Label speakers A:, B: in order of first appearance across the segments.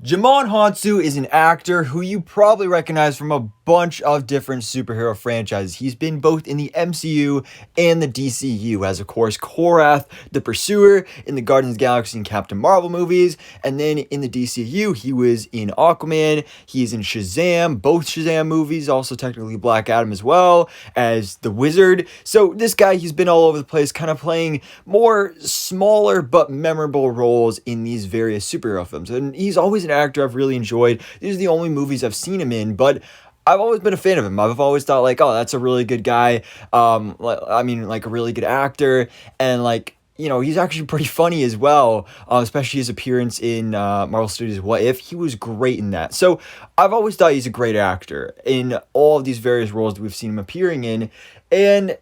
A: Djimon Hounsou is an actor who you probably recognize from a bunch of different superhero franchises. He's been both in the MCU and the DCU as, of course, Korath, the Pursuer in the Guardians of the Galaxy and Captain Marvel movies. And then in the DCU, he was in Aquaman, he's in Shazam, both Shazam movies, also technically Black Adam as well, as the Wizard. So this guy, he's been all over the place, kind of playing more smaller but memorable roles in these various superhero films. And he's always an actor I've really enjoyed. These are the only movies I've seen him in, but I've always been a fan of him. I've always thought like, oh, that's a really good guy. Like a really good actor, and like, you know, he's actually pretty funny as well, especially his appearance in Marvel Studios' What If. He was great in that. So I've always thought he's a great actor in all of these various roles that we've seen him appearing in. And,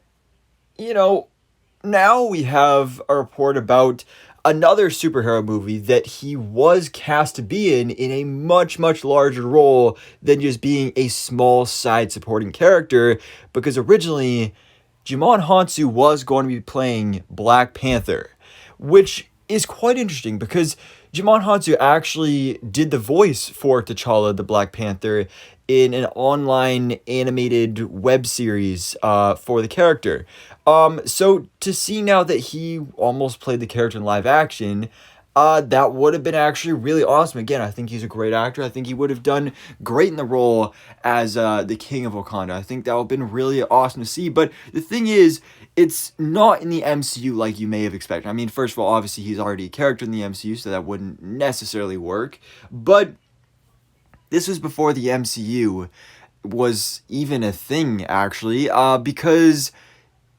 A: you know, now we have a report about another superhero movie that he was cast to be in a much, much larger role than just being a small side supporting character, because originally Djimon Hounsou was going to be playing Black Panther, which is quite interesting because Djimon Hounsou actually did the voice for T'Challa the Black Panther in an online animated web series for the character. So to see now that he almost played the character in live action, that would have been actually really awesome. Again, I think he's a great actor. I think he would have done great in the role as the King of Wakanda. I think that would have been really awesome to see. But the thing is, it's not in the MCU like you may have expected. I mean, first of all, obviously he's already a character in the MCU, so that wouldn't necessarily work. But this was before the MCU was even a thing, actually, because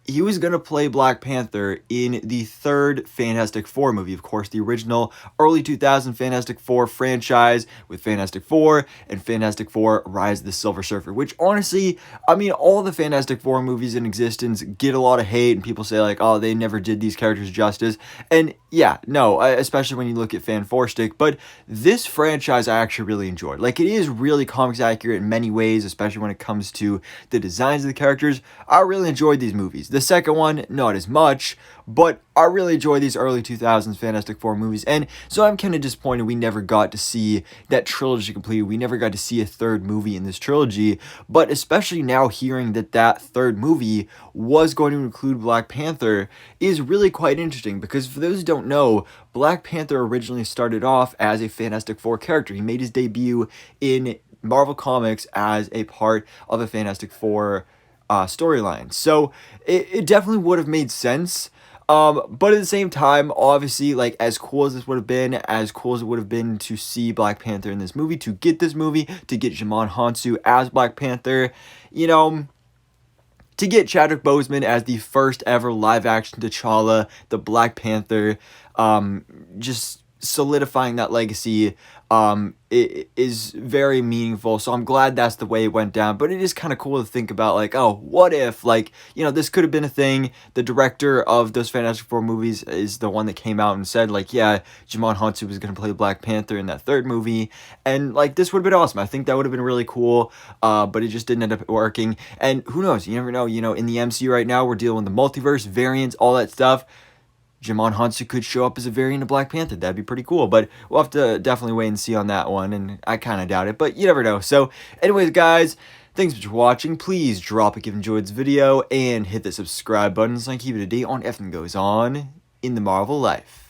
A: he was going to play Black Panther in the third Fantastic Four movie. Of course, the original early 2000 Fantastic Four franchise with Fantastic Four and Fantastic Four Rise of the Silver Surfer, which honestly, I mean, all the Fantastic Four movies in existence get a lot of hate, and people say like, oh, they never did these characters justice. And yeah, no, especially when you look at Fan Four Stick, but this franchise I actually really enjoyed. Like, it is really comics accurate in many ways, especially when it comes to the designs of the characters. I really enjoyed these movies. The second one, not as much, but I really enjoyed these early 2000s Fantastic Four movies, and so I'm kind of disappointed we never got to see that trilogy completed. We never got to see a third movie in this trilogy, but especially now hearing that that third movie was going to include Black Panther is really quite interesting, because for those who don't know, Black Panther originally started off as a Fantastic Four character. He made his debut in Marvel Comics as a part of a Fantastic Four storyline. So it definitely would have made sense. But at the same time, obviously, like, as cool as this would have been, as cool as it would have been to see Black Panther in this movie, to get this movie, to get Djimon Hounsou as Black Panther, you know, to get Chadwick Boseman as the first ever live action T'Challa, the Black Panther, just solidifying that legacy, it is very meaningful. So I'm glad that's the way it went down. But it is kind of cool to think about, like, oh, what if, like, you know, this could have been a thing. The director of those Fantastic Four movies is the one that came out and said, like, yeah, Djimon Hounsou was going to play Black Panther in that third movie. And, like, this would have been awesome. I think that would have been really cool. But it just didn't end up working. And who knows? You never know. You know, in the MCU right now, we're dealing with the multiverse, variants, all that stuff. Djimon Hounsou could show up as a variant of Black Panther. That'd be pretty cool, but we'll have to definitely wait and see on that one, and I kind of doubt it, but you never know. So anyways, guys, thanks for watching. Please drop a like if you enjoyed this video, and hit the subscribe button so I can keep you up to date on everything that goes on in the Marvel life.